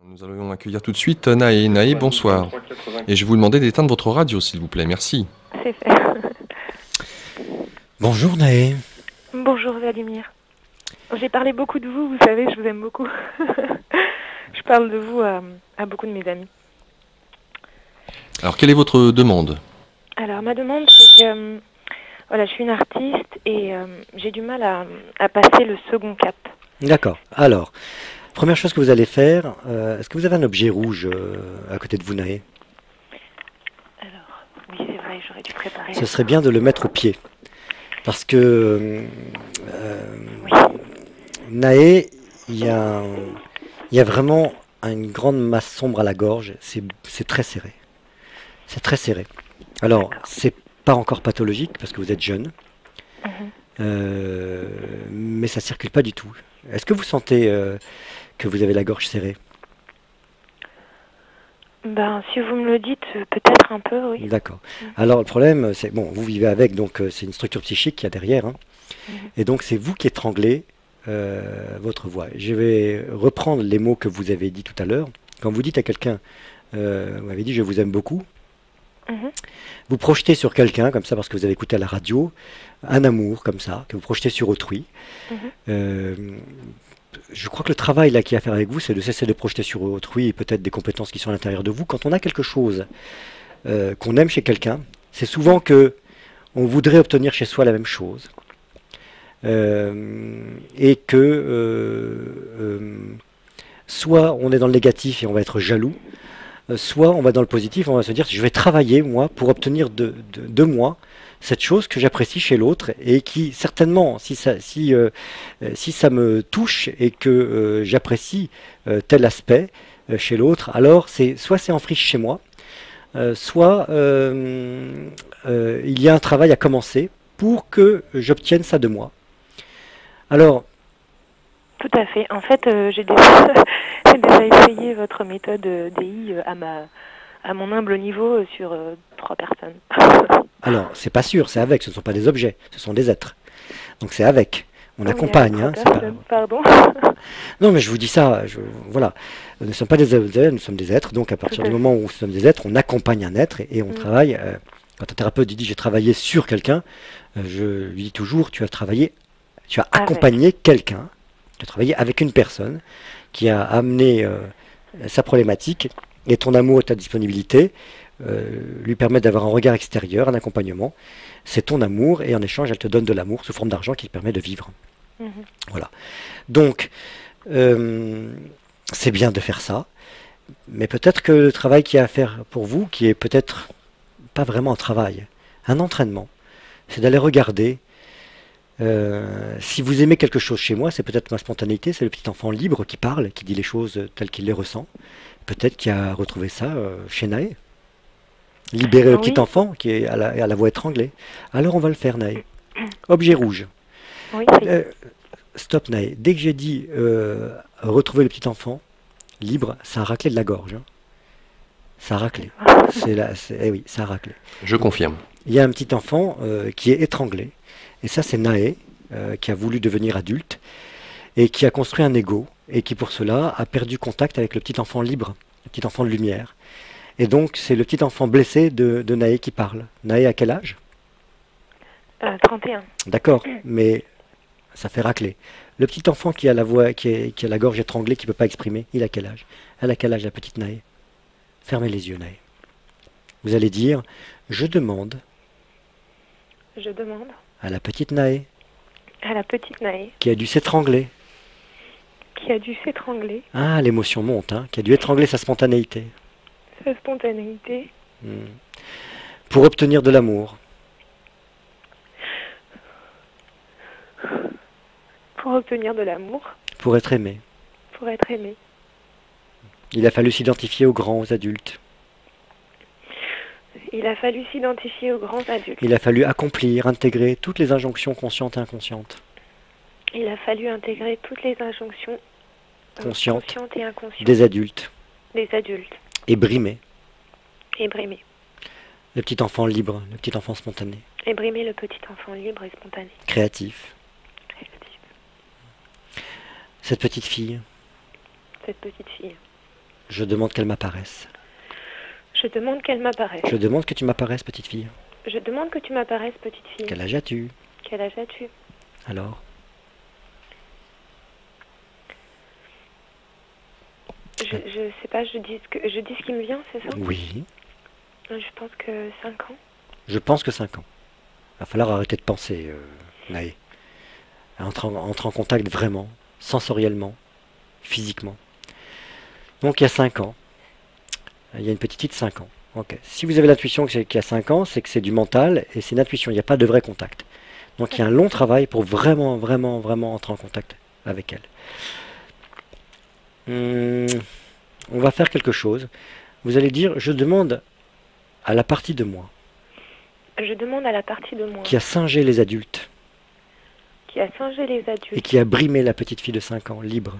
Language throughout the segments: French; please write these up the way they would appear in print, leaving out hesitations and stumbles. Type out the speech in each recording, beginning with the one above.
Nous allons accueillir tout de suite Naé. Naé, bonsoir. Et je vais vous demander d'éteindre votre radio, s'il vous plaît. Merci. C'est fait. Bonjour Naé. Bonjour Vladimir. J'ai parlé beaucoup de vous, vous savez, je vous aime beaucoup. Je parle de vous à beaucoup de mes amis. Alors, quelle est votre demande? Alors, ma demande, c'est que voilà, je suis une artiste et j'ai du mal à passer le second cap. D'accord. Alors, première chose que vous allez faire, est-ce que vous avez un objet rouge à côté de vous, Naé? Alors, oui, c'est vrai, j'aurais dû préparer. Ce serait bien de le mettre au pied. Parce que Oui. Naé, il y a vraiment une grande masse sombre à la gorge. C'est très serré. C'est très serré. Alors, c'est pas encore pathologique parce que vous êtes jeune. Mais ça circule pas du tout. Est-ce que vous sentez que vous avez la gorge serrée? Ben, si vous me le dites, peut-être un peu, oui. D'accord. Alors le problème, c'est bon, vous vivez avec, donc c'est une structure psychique qu'il y a derrière, hein. Et donc c'est vous qui étranglez votre voix. Je vais reprendre les mots que vous avez dit tout à l'heure. Quand vous dites à quelqu'un, vous avez dit je vous aime beaucoup, vous projetez sur quelqu'un comme ça parce que vous avez écouté à la radio un amour comme ça que vous projetez sur autrui. Je crois que le travail là qu'il y a à faire avec vous, c'est de cesser de projeter sur autrui et peut-être des compétences qui sont à l'intérieur de vous. Quand on a quelque chose qu'on aime chez quelqu'un, c'est souvent que on voudrait obtenir chez soi la même chose. Et que soit on est dans le négatif et on va être jaloux, soit on va dans le positif, on va se dire je vais travailler moi pour obtenir de moi cette chose que j'apprécie chez l'autre et qui certainement si ça me touche et que j'apprécie tel aspect chez l'autre, alors soit c'est en friche chez moi, soit il y a un travail à commencer pour que j'obtienne ça de moi. Alors, tout à fait. En fait, j'ai déjà essayé votre méthode DI à mon humble niveau sur 3 personnes. Alors, c'est pas sûr, c'est avec, ce ne sont pas des objets, ce sont des êtres. Donc c'est avec. On accompagne. Hein, pardon. Non, mais je vous dis ça, voilà. Nous ne sommes pas des êtres, nous sommes des êtres. Donc à partir du moment où nous sommes des êtres, on accompagne un être et on travaille. Quand un thérapeute dit j'ai travaillé sur quelqu'un, je lui dis toujours tu as accompagné quelqu'un, tu as travaillé avec une personne qui a amené sa problématique et ton amour et ta disponibilité lui permettent d'avoir un regard extérieur, un accompagnement. C'est ton amour et en échange, elle te donne de l'amour sous forme d'argent qui te permet de vivre. Voilà. Donc, c'est bien de faire ça, mais peut-être que le travail qu'il y a à faire pour vous, qui est peut-être pas vraiment un travail, un entraînement, c'est d'aller regarder. Si vous aimez quelque chose chez moi, c'est peut-être ma spontanéité, c'est le petit enfant libre qui parle, qui dit les choses telles qu'il les ressent. Peut-être qu'il a retrouvé ça chez Naé. Libérer le petit enfant qui est à la voix étranglée. Alors on va le faire, Naé. Objet rouge. Oui, stop, Naé. Dès que j'ai dit retrouver le petit enfant libre, ça a raclé de la gorge. Hein. Ça a raclé. Oui, ça a raclé. Je confirme. Il y a un petit enfant qui est étranglé. Et ça, c'est Naé qui a voulu devenir adulte et qui a construit un ego et qui, pour cela, a perdu contact avec le petit enfant libre, le petit enfant de lumière. Et donc, c'est le petit enfant blessé de Naé qui parle. Naé, à quel âge? 31. D'accord, mais ça fait racler. Le petit enfant qui a la voix, qui a la gorge étranglée, qui ne peut pas exprimer, il a quel âge? Elle a quel âge, la petite Naé? Fermez les yeux, Naé. Vous allez dire, je demande. Je demande. À la petite Naé. À la petite Naé. Qui a dû s'étrangler. Qui a dû s'étrangler. Ah, l'émotion monte, hein. Qui a dû étrangler sa spontanéité. Sa spontanéité. Pour obtenir de l'amour. Pour obtenir de l'amour. Pour être aimé. Pour être aimé. Il a fallu s'identifier aux grands, aux adultes. Il a fallu s'identifier aux grands adultes. Il a fallu accomplir, intégrer toutes les injonctions conscientes et inconscientes. Il a fallu intégrer toutes les injonctions conscientes et inconscientes des adultes. Des adultes. Et brimer. Et brimer. Le petit enfant libre, le petit enfant spontané. Et brimer le petit enfant libre et spontané. Créatif. Cette petite fille. Cette petite fille. Je demande qu'elle m'apparaisse. Je demande qu'elle m'apparaisse. Je demande que tu m'apparaisses, petite fille. Je demande que tu m'apparaisses, petite fille. Quel âge as-tu? Quel âge as-tu? Alors? Je sais pas, je dis ce qui me vient, c'est ça? Oui. Je pense que 5 ans. Je pense que 5 ans. Il va falloir arrêter de penser, Naé. Entrer en contact vraiment, sensoriellement, physiquement. Donc il y a 5 ans. Il y a une petite fille de 5 ans. Ok. Si vous avez l'intuition qu'il y a 5 ans, c'est que c'est du mental et c'est une intuition. Il n'y a pas de vrai contact. Donc il y a un long travail pour vraiment, vraiment, vraiment entrer en contact avec elle. On va faire quelque chose. Vous allez dire, je demande à la partie de moi Je demande à la partie de moi qui a singé les adultes qui a singé les et adultes qui a brimé la petite fille de 5 ans, libre.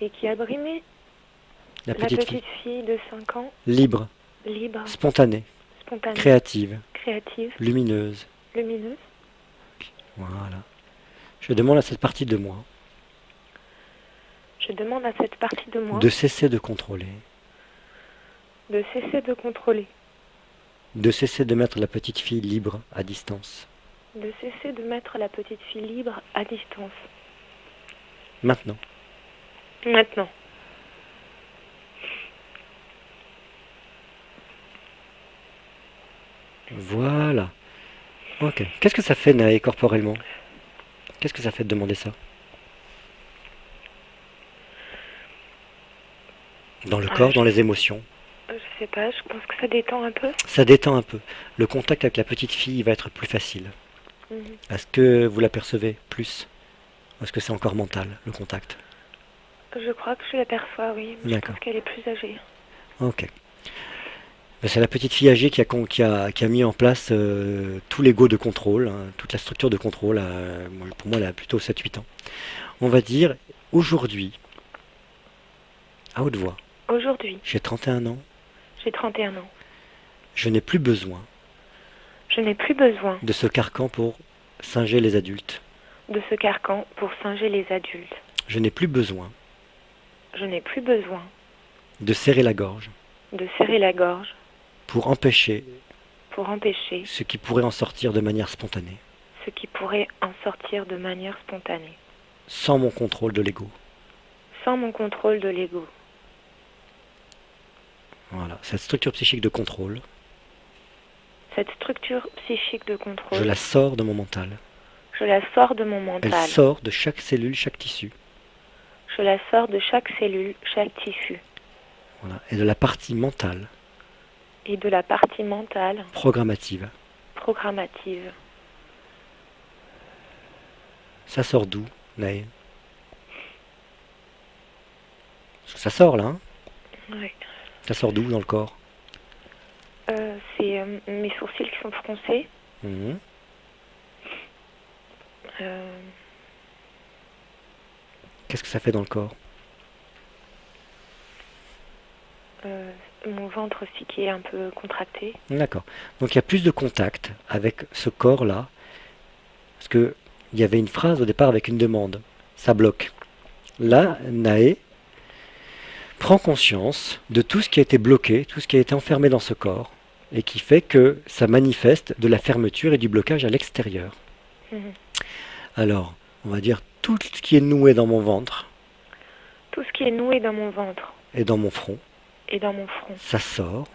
et qui a brimé La la petite petite fille de 5 ans, libre, libre, spontanée, spontanée, créative, créative, lumineuse. lumineuse. Voilà. Je demande à cette partie de moi Je demande à cette partie de moi de cesser de contrôler, de cesser de contrôler, de cesser de mettre la petite fille libre à distance. de cesser de mettre la petite fille libre à distance. Maintenant. Maintenant. Voilà. Ok. Qu'est-ce que ça fait, Naé, corporellement? Qu'est-ce que ça fait de demander ça? Dans le corps, dans les émotions. Je sais pas, je pense que ça détend un peu. Ça détend un peu. Le contact avec la petite fille va être plus facile. Mhm. Est-ce que vous l'apercevez plus? Est-ce que c'est encore mental, le contact? Je crois que je l'aperçois, oui. Mais je D'accord. pense qu'elle est plus âgée. Ok. Ben, c'est la petite fille âgée qui a mis en place tout l'ego de contrôle, hein, toute la structure de contrôle. Pour moi, elle a plutôt 7-8 ans. On va dire, aujourd'hui, à haute voix, Aujourd'hui, j'ai 31 ans, j'ai 31 ans. je n'ai plus besoin Je n'ai plus besoin de ce carcan pour singer les adultes. de ce carcan pour singer les adultes. Je n'ai plus besoin Je n'ai plus besoin de serrer la gorge de serrer la gorge pour empêcher pour empêcher ce qui pourrait en sortir de manière spontanée, ce qui pourrait en sortir de manière spontanée, sans mon contrôle de l'ego. sans mon contrôle de l'ego. Voilà, cette structure psychique de contrôle, Cette structure psychique de contrôle, je la sors de mon mental. je la sors de mon Elle mental. sort de chaque cellule, chaque tissu. Je la sors de chaque cellule, chaque tissu. Voilà, et de la partie mentale, Et de la partie mentale, programmative. programmative. Ça sort d'où, Naë? Parce que ça sort là, hein? Ouais. Ça sort d'où dans le corps? C'est mes sourcils qui sont froncés. Mhm. Euh, Qu'est-ce que ça fait dans le corps? mon ventre aussi qui est un peu contracté. D'accord. Donc il y a plus de contact avec ce corps-là. Parce que il y avait une phrase au départ avec une demande. Ça bloque. Là, Naé prend conscience de tout ce qui a été bloqué, tout ce qui a été enfermé dans ce corps, et qui fait que ça manifeste de la fermeture et du blocage à l'extérieur. Mhm. Alors, on va dire tout ce qui est noué dans mon ventre Tout ce qui est noué dans mon ventre et dans mon front, et dans mon front, ça sort,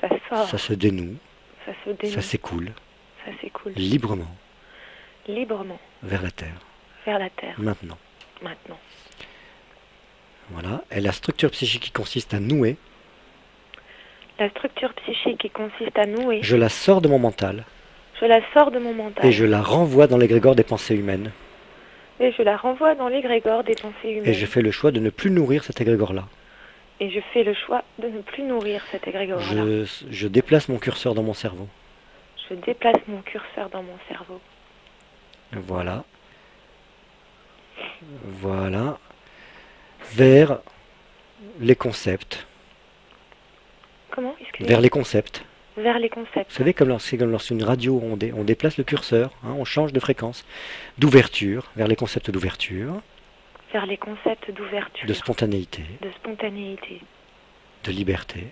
ça sort, ça se dénoue, ça se dénoue, ça s'écoule ça s'écoule librement librement vers la terre, vers la terre, maintenant. maintenant. Voilà. Et la structure psychique qui consiste à nouer, La structure psychique qui consiste à nouer, je la sors de mon mental je la sors de mon mental et je la renvoie dans l'égrégore des pensées humaines. et je la renvoie dans l'égrégore des pensées humaines. Et je fais le choix de ne plus nourrir cet égrégore-là. Et je fais le choix de ne plus nourrir cet égrégore-là. Je déplace mon curseur dans mon cerveau. Je déplace mon curseur dans mon cerveau. Voilà. Voilà. Vers les concepts. Comment? Excusez-moi. Vers les concepts. Vers les concepts. Vous savez, c'est comme lorsqu'une radio, on déplace le curseur, hein, on change de fréquence. D'ouverture, vers les concepts d'ouverture, Vers les concepts d'ouverture, de spontanéité, de spontanéité, de liberté,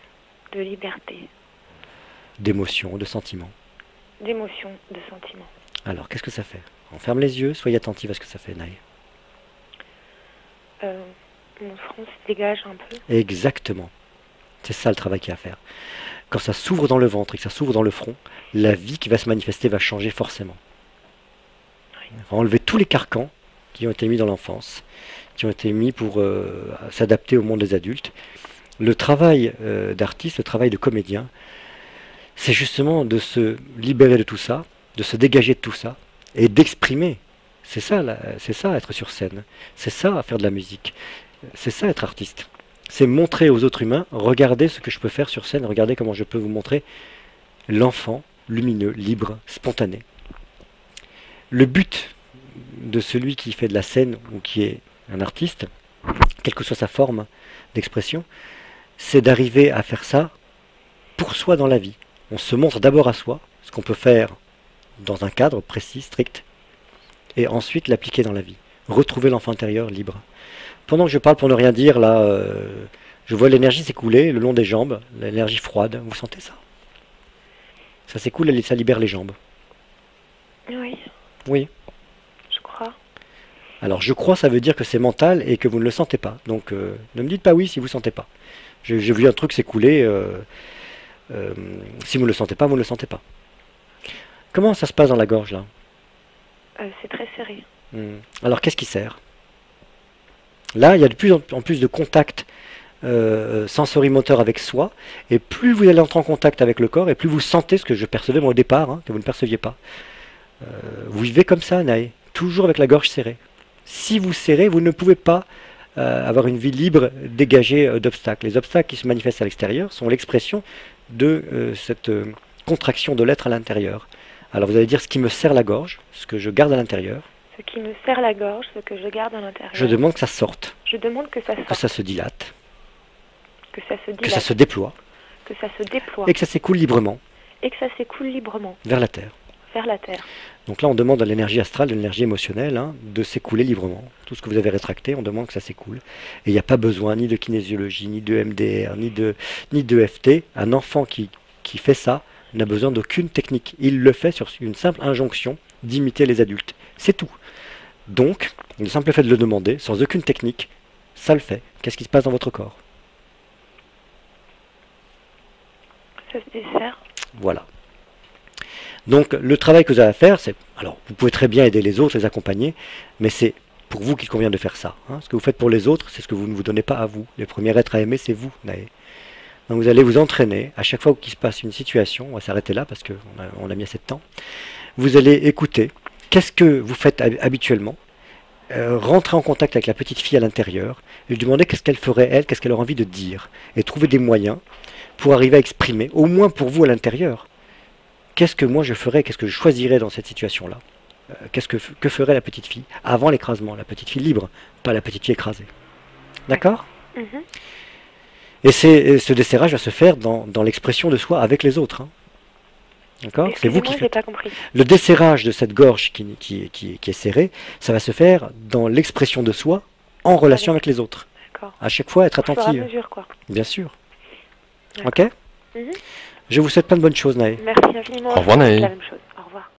de liberté, d'émotion, de sentiment. d'émotion, de sentiment. Alors, qu'est-ce que ça fait? On ferme les yeux, soyez attentifs à ce que ça fait, Naï. Mon front se dégage un peu. Exactement. C'est ça le travail qu'il y a à faire. Quand ça s'ouvre dans le ventre et que ça s'ouvre dans le front, la vie qui va se manifester va changer forcément. On va enlever tous les carcans qui ont été mis dans l'enfance, qui ont été mis pour s'adapter au monde des adultes. Le travail d'artiste, le travail de comédien, c'est justement de se libérer de tout ça, de se dégager de tout ça, et d'exprimer. C'est ça être sur scène. C'est ça faire de la musique. C'est ça être artiste. C'est montrer aux autres humains, regardez ce que je peux faire sur scène, regardez comment je peux vous montrer l'enfant lumineux, libre, spontané. Le but de celui qui fait de la scène ou qui est un artiste, quelle que soit sa forme d'expression, c'est d'arriver à faire ça pour soi dans la vie. On se montre d'abord à soi, ce qu'on peut faire dans un cadre précis, strict, et ensuite l'appliquer dans la vie. Retrouver l'enfant intérieur libre. Pendant que je parle, pour ne rien dire, là, je vois l'énergie s'écouler le long des jambes, l'énergie froide. Vous sentez ça? Ça s'écoule et ça libère les jambes. Oui. Oui. Je crois. Alors, je crois, ça veut dire que c'est mental et que vous ne le sentez pas. Donc, ne me dites pas oui si vous ne sentez pas. J'ai vu un truc s'écouler. Si vous ne le sentez pas, vous ne le sentez pas. Comment ça se passe dans la gorge, là? C'est très serré. Alors, qu'est-ce qui sert? Là, il y a de plus en plus de contact sensorimoteur avec soi, et plus vous allez entrer en contact avec le corps, et plus vous sentez ce que je percevais moi au départ, hein, que vous ne perceviez pas. Vous vivez comme ça, Naé, toujours avec la gorge serrée. Si vous serrez, vous ne pouvez pas avoir une vie libre, dégagée d'obstacles. Les obstacles qui se manifestent à l'extérieur sont l'expression de cette contraction de l'être à l'intérieur. Alors vous allez dire ce qui me serre la gorge, ce que je garde à l'intérieur. Ce qui me serre la gorge, ce que je garde à l'intérieur. Je demande que ça sorte. Je demande que ça sorte. Que ça se dilate. Que ça se dilate. Que ça se déploie. Que ça se déploie. Et que ça s'écoule librement. Et que ça s'écoule librement. Vers la terre. Vers la terre. Donc là, on demande à l'énergie astrale, de l'énergie émotionnelle, hein, de s'écouler librement. Tout ce que vous avez rétracté, on demande que ça s'écoule. Et il n'y a pas besoin ni de kinésiologie, ni de MDR, ni de FT. Un enfant qui fait ça n'a besoin d'aucune technique. Il le fait sur une simple injonction d'imiter les adultes. C'est tout. Donc, le simple fait de le demander, sans aucune technique, ça le fait. Qu'est-ce qui se passe dans votre corps? Ça se dessert. Voilà. Donc, le travail que vous avez à faire, c'est... Alors, vous pouvez très bien aider les autres, les accompagner, mais c'est pour vous qu'il convient de faire ça. Hein. Ce que vous faites pour les autres, c'est ce que vous ne vous donnez pas à vous. Les premiers êtres à aimer, c'est vous, Naé. Donc, vous allez vous entraîner. À chaque fois qu'il se passe une situation, on va s'arrêter là parce qu'on a mis assez de temps. Vous allez écouter. Qu'est-ce que vous faites habituellement? Rentrer en contact avec la petite fille à l'intérieur et lui demander qu'est-ce qu'elle ferait, elle, qu'est-ce qu'elle aurait envie de dire. Et trouver des moyens pour arriver à exprimer, au moins pour vous à l'intérieur, qu'est-ce que moi je ferais, qu'est-ce que je choisirais dans cette situation-là. Que ferait la petite fille avant l'écrasement, la petite fille libre, pas la petite fille écrasée. D'accord? Et ce desserrage va se faire dans l'expression de soi avec les autres. Hein. D'accord? C'est vous qui faites. Pas compris. Le desserrage de cette gorge qui est serrée, ça va se faire dans l'expression de soi en relation avec les autres. À chaque fois, être attentive. Mesure, quoi. Bien sûr. Ok? Je vous souhaite plein de bonnes choses, Naé. Merci infiniment. Au revoir, Naé. La même chose.